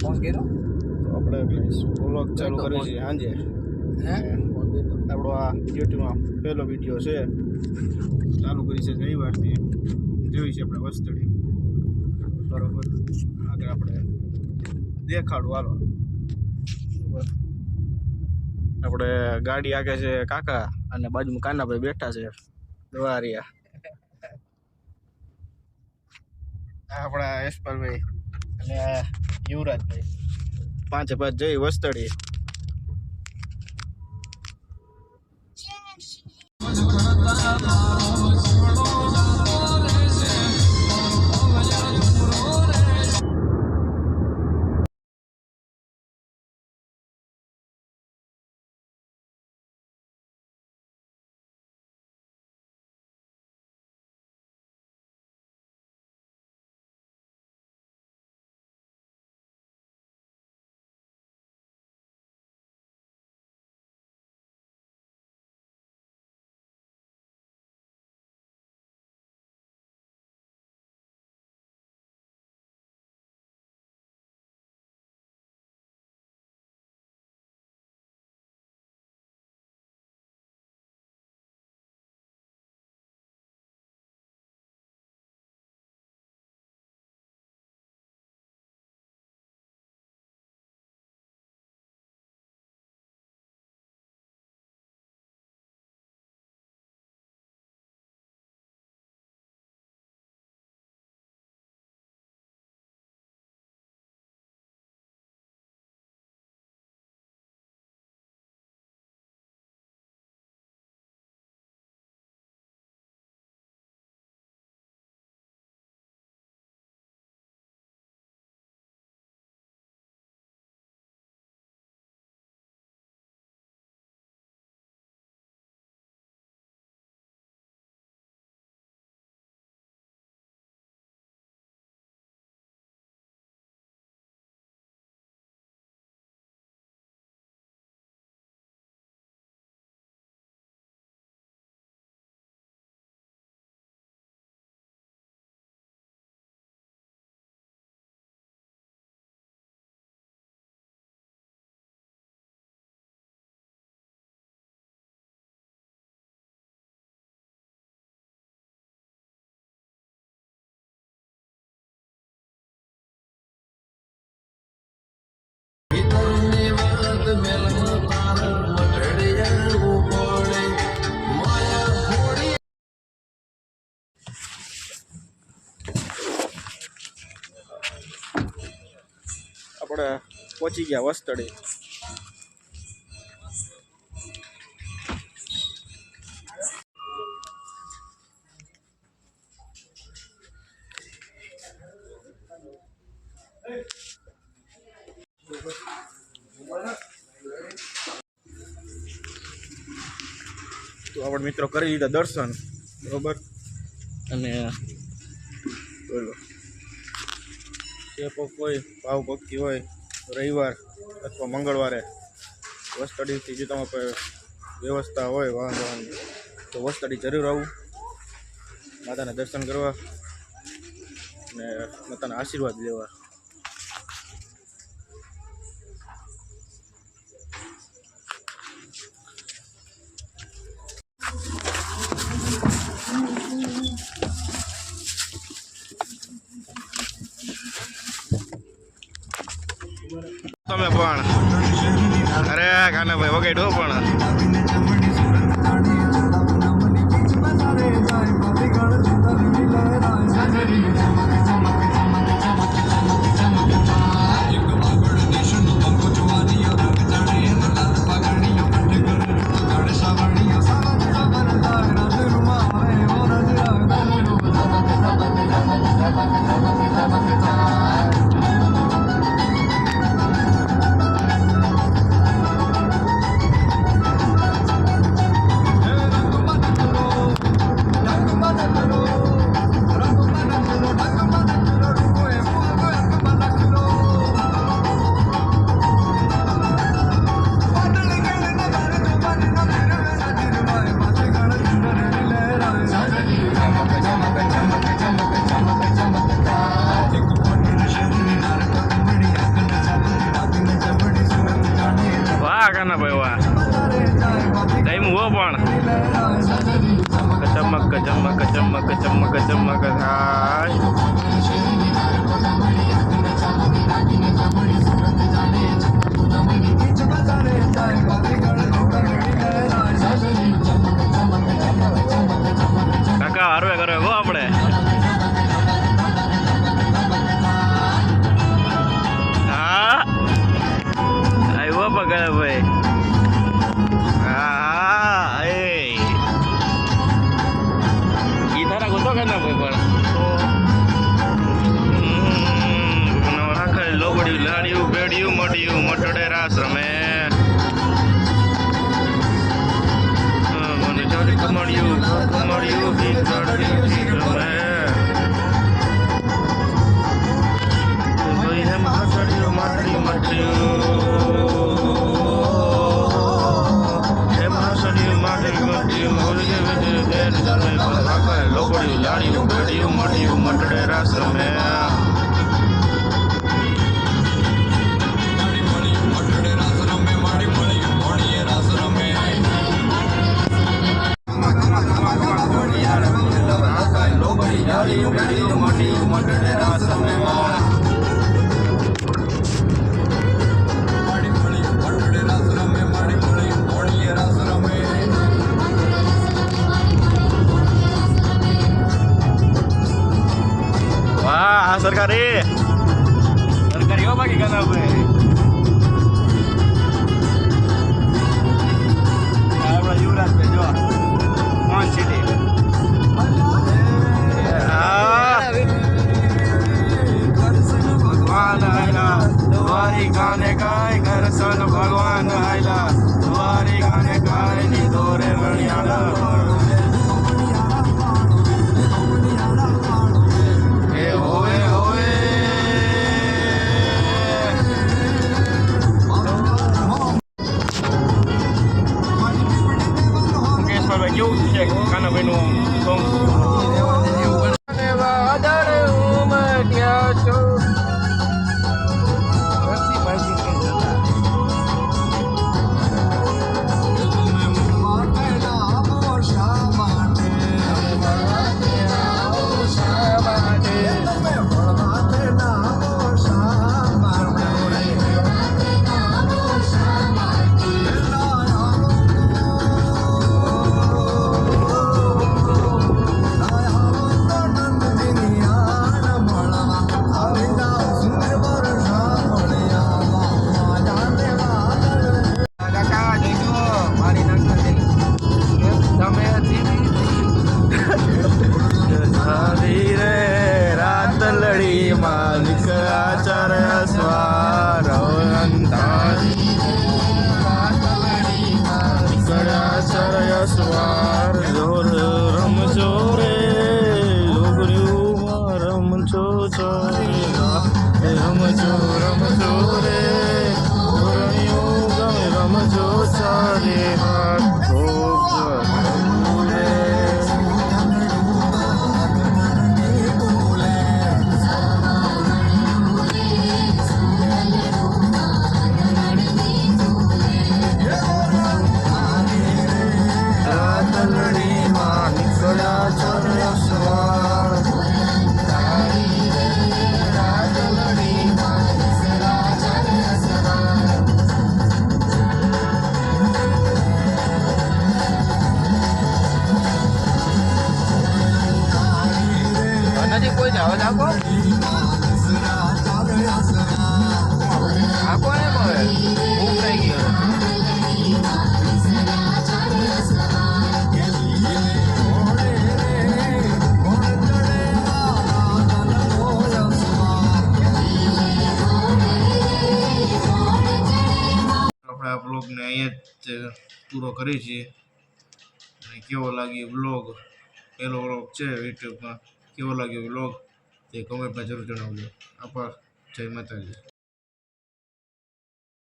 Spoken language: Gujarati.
ફોન કર્યો તો આપણે વ્લોગ ચાલુ કરીએ છીએ સાંજે. આપણો આ યુટ્યુબમાં પહેલો વિડીયો છે, ચાલુ કરી છે રવિવારથી. જોઈ છે આપણે વસ્તડી બરોબર. આગળ આપણે દેખાડું હાલો. આપણે ગાડી આગળ છે કાકા અને બાજુમાં કાનાભાઈ બેઠા છે દ્વારિયા. આપણા યશપાલભાઈ અને યુવરાજભાઈ 5 જઈ વસ્તડી. આપણે પહોંચી ગયા વસ્તડી. તો આપણે મિત્રો કરી લીધા દર્શન બરોબર. અને બોલો જે કોઈ ભાવ ભક્તિ હોય રવિવાર અથવા મંગળવારે વસ્તડીથી જો તમારે કોઈ વ્યવસ્થા હોય વાહન વાહનની તો વસ્તડી જરૂર આવું, માતાના દર્શન કરવા અને માતાના આશીર્વાદ લેવા. તમે પણ અરે કાનાભાઈ વગાડો પણ કાના ભાઈ વાહ ટાઈમ હો પણ ચમક ચમક ચમક ચમક ચમક હાય કાકા હારવે કરે હો આપણે હા આવ્યો પકડ ભાઈ હા એ ગીતારા ગોતો કાના ભાઈ પણ આખા લોબડિયું લાડિયું બેડિયું મડિયું મટડે રાસ રમે મને ચોરી કમડિયું કમડિયું ભીખ રમે ભાઈ એમ મટડિયું મટડિયું મટડિયું એમ મટડિયું મટડિયું મટડિયું આખા લોબડિયું લાડિયું બેડિયું મડિયું મટડે રાસ રમે વાહ સરકારી હો બાકી કાના ભાઈ આપણા યુવરાજ ભાઈ જો મોહન સિટી ભગવાન આયલા દ્વારી ગાને ગાય કરશન ભગવાન આયલા દ્વારી ગાને ગાય ની દોરે મણિયાળા એ હોવે હોવે મુકેશભાઈ કેવું છે કાનાભાઈ નું સોંગ માલિક આચાર્ય સ્વાર આચાર્ય સ્વાર જોર રમજો રે લોગર્યું રમજો રમજો રમજો રે રમજો ચારે હાથ નથી કોઈ જાવ નાખો આખો ને હવે ભૂખ થઈ ગયો આપણે આ બ્લોગને અહીંયા જ પૂરો કરીએ છીએ અને કેવો લાગ્યો બ્લોગ પહેલો બ્લોગ છે યુટ્યુબમાં કેવો લાગ્યો વ્લોગ તે કમેન્ટમાં જરૂર જણાવજો આભાર જય માતાજી